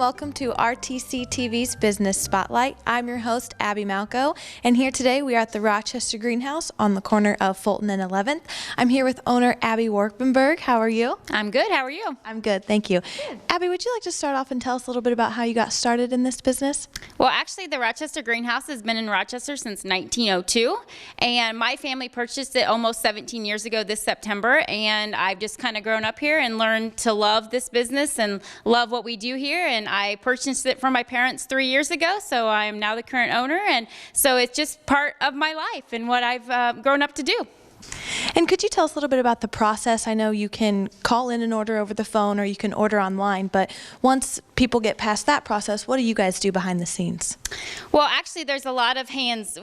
welcome to RTCTV's Business Spotlight. I'm your host, Abbie Malchow, and here today we are at the Rochester greenhouse on the corner of Fulton and 11th. I'm here with owner Abbie Warpenburg. How are you? I'm good. How are you? I'm good, thank you. Good. Abbie, would you like to start off and tell us a little bit about how you got started in this business? Well, actually, the Rochester greenhouse has been in Rochester since 1902, and my family purchased it almost 17 years ago this September, and I've just kind of grown up here and learned to love this business and love what we do here. And I purchased it from my parents 3 years ago, so I am now the current owner, and so it's just part of my life and what I've grown up to do. And could you tell us a little bit about the process? I know you can call in an order over the phone or you can order online, but once people get past that process, what do you guys do behind the scenes? Well, actually, there's a lot of hands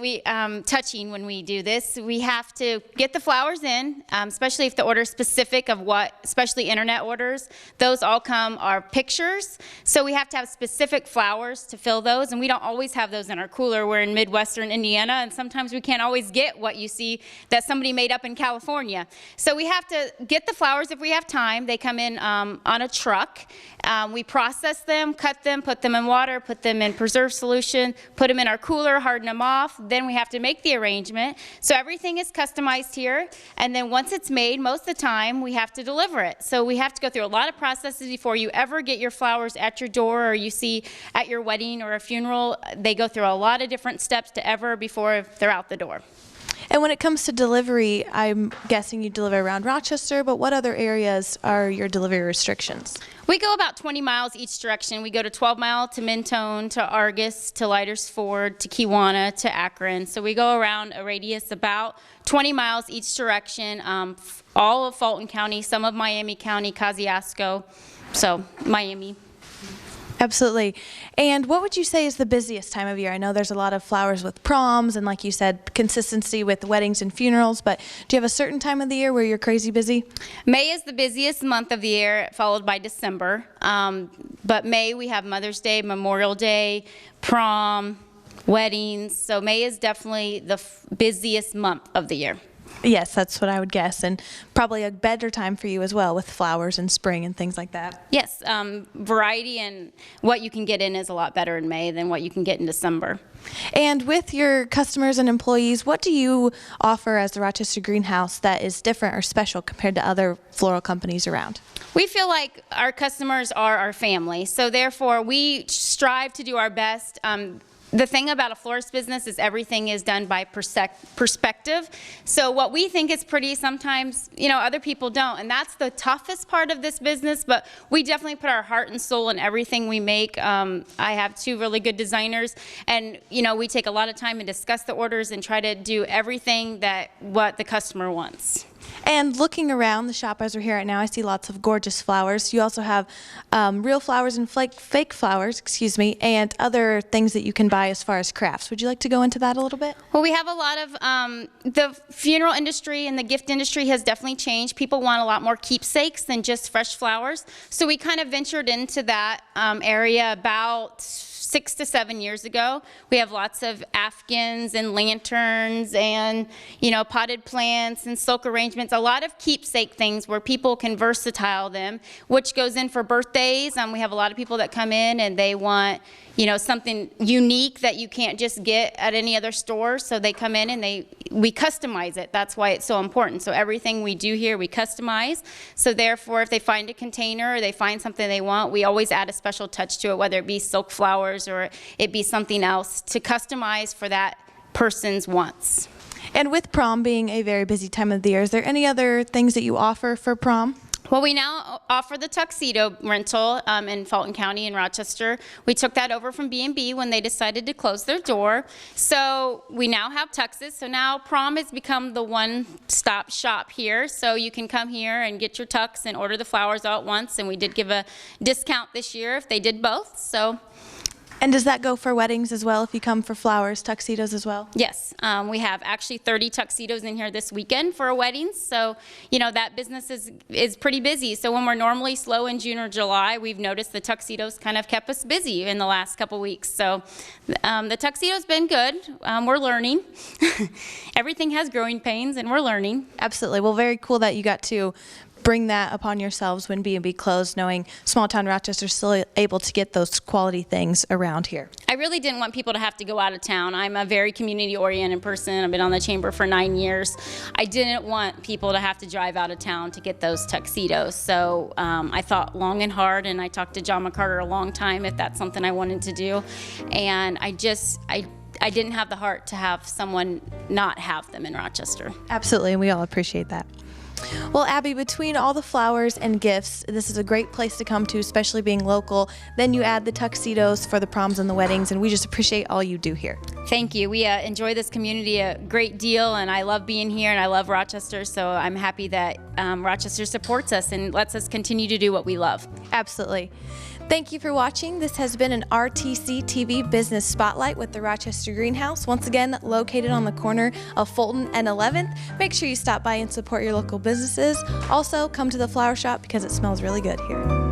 touching when we do this. We have to get the flowers in, especially if the order is specific of what, especially internet orders. Those all are pictures, so we have to have specific flowers to fill those, and we don't always have those in our cooler. We're in Midwestern Indiana, and sometimes we can't always get what you see that somebody made up in California. So we have to get the flowers if we have time. They come in on a truck. We process them, cut them, put them in water, put them in preserve solution, put them in our cooler, harden them off. Then we have to make the arrangement. So everything is customized here. And then once it's made, most of the time we have to deliver it. So we have to go through a lot of processes before you ever get your flowers at your door, or you see at your wedding or a funeral. They go through a lot of different steps before they're out the door. And when it comes to delivery, I'm guessing you deliver around Rochester, but what other areas are your delivery restrictions? We go about 20 miles each direction. We go to 12 Mile, to Mentone, to Argus, to Leiders Ford, to Kewanna, to Akron. So we go around a radius about 20 miles each direction, all of Fulton County, some of Miami County, Kosciuszko, so Miami. Absolutely. And what would you say is the busiest time of year? I know there's a lot of flowers with proms and, like you said, consistency with weddings and funerals, but do you have a certain time of the year where you're crazy busy? May is the busiest month of the year, followed by December. But May we have Mother's Day, Memorial Day, prom, weddings. So May is definitely the busiest month of the year. Yes, that's what I would guess, and probably a better time for you as well with flowers and spring and things like that. Yes, variety and what you can get in is a lot better in May than what you can get in December. And with your customers and employees, what do you offer as the Rochester Greenhouse that is different or special compared to other floral companies around? We feel like our customers are our family, so therefore we strive to do our best. The thing about a florist business is everything is done by perspective. So what we think is pretty, sometimes, other people don't. And that's the toughest part of this business, but we definitely put our heart and soul in everything we make. I have two really good designers, and we take a lot of time and discuss the orders and try to do everything what the customer wants. And looking around the shop as we're here right now, I see lots of gorgeous flowers. You also have real flowers and fake flowers, and other things that you can buy as far as crafts. Would you like to go into that a little bit? Well, we have a lot of, the funeral industry and the gift industry has definitely changed. People want a lot more keepsakes than just fresh flowers. So we kind of ventured into that area about 6 to 7 years ago. We have lots of afghans and lanterns and potted plants and silk arrangements, a lot of keepsake things where people can versatile them, which goes in for birthdays. We have a lot of people that come in and they want something unique that you can't just get at any other store, so they come in and we customize it. That's why it's so important. So everything we do here we customize, so therefore if they find a container or they find something they want, we always add a special touch to it, whether it be silk flowers or it be something else to customize for that person's wants. And with prom being a very busy time of the year, is there any other things that you offer for prom? Well, we now offer the Tuxedo Rental in Fulton County in Rochester. We took that over from B&B when they decided to close their door. So we now have tuxes. So now prom has become the one-stop shop here. So you can come here and get your tux and order the flowers all at once. And we did give a discount this year if they did both. So. And does that go for weddings as well if you come for flowers, tuxedos as well? Yes, we have actually 30 tuxedos in here this weekend for a wedding. So, that business is pretty busy. So when we're normally slow in June or July, we've noticed the tuxedos kind of kept us busy in the last couple weeks. So the tuxedo's been good. We're learning. Everything has growing pains and we're learning. Absolutely. Well, very cool that you got to bring that upon yourselves when B&B closed, knowing small town Rochester's still able to get those quality things around here? I really didn't want people to have to go out of town. I'm a very community-oriented person. I've been on the chamber for 9 years. I didn't want people to have to drive out of town to get those tuxedos. So I thought long and hard, and I talked to John McCarter a long time if that's something I wanted to do. And I didn't have the heart to have someone not have them in Rochester. Absolutely, and we all appreciate that. Well, Abbie, between all the flowers and gifts, this is a great place to come to, especially being local. Then you add the tuxedos for the proms and the weddings, and we just appreciate all you do here. Thank you. We enjoy this community a great deal, and I love being here, and I love Rochester, so I'm happy that Rochester supports us and lets us continue to do what we love. Absolutely. Thank you for watching. This has been an RTCtv Business Spotlight with the Rochester Greenhouse, once again located on the corner of Fulton and 11th. Make sure you stop by and support your local businesses. Also, come to the flower shop because it smells really good here.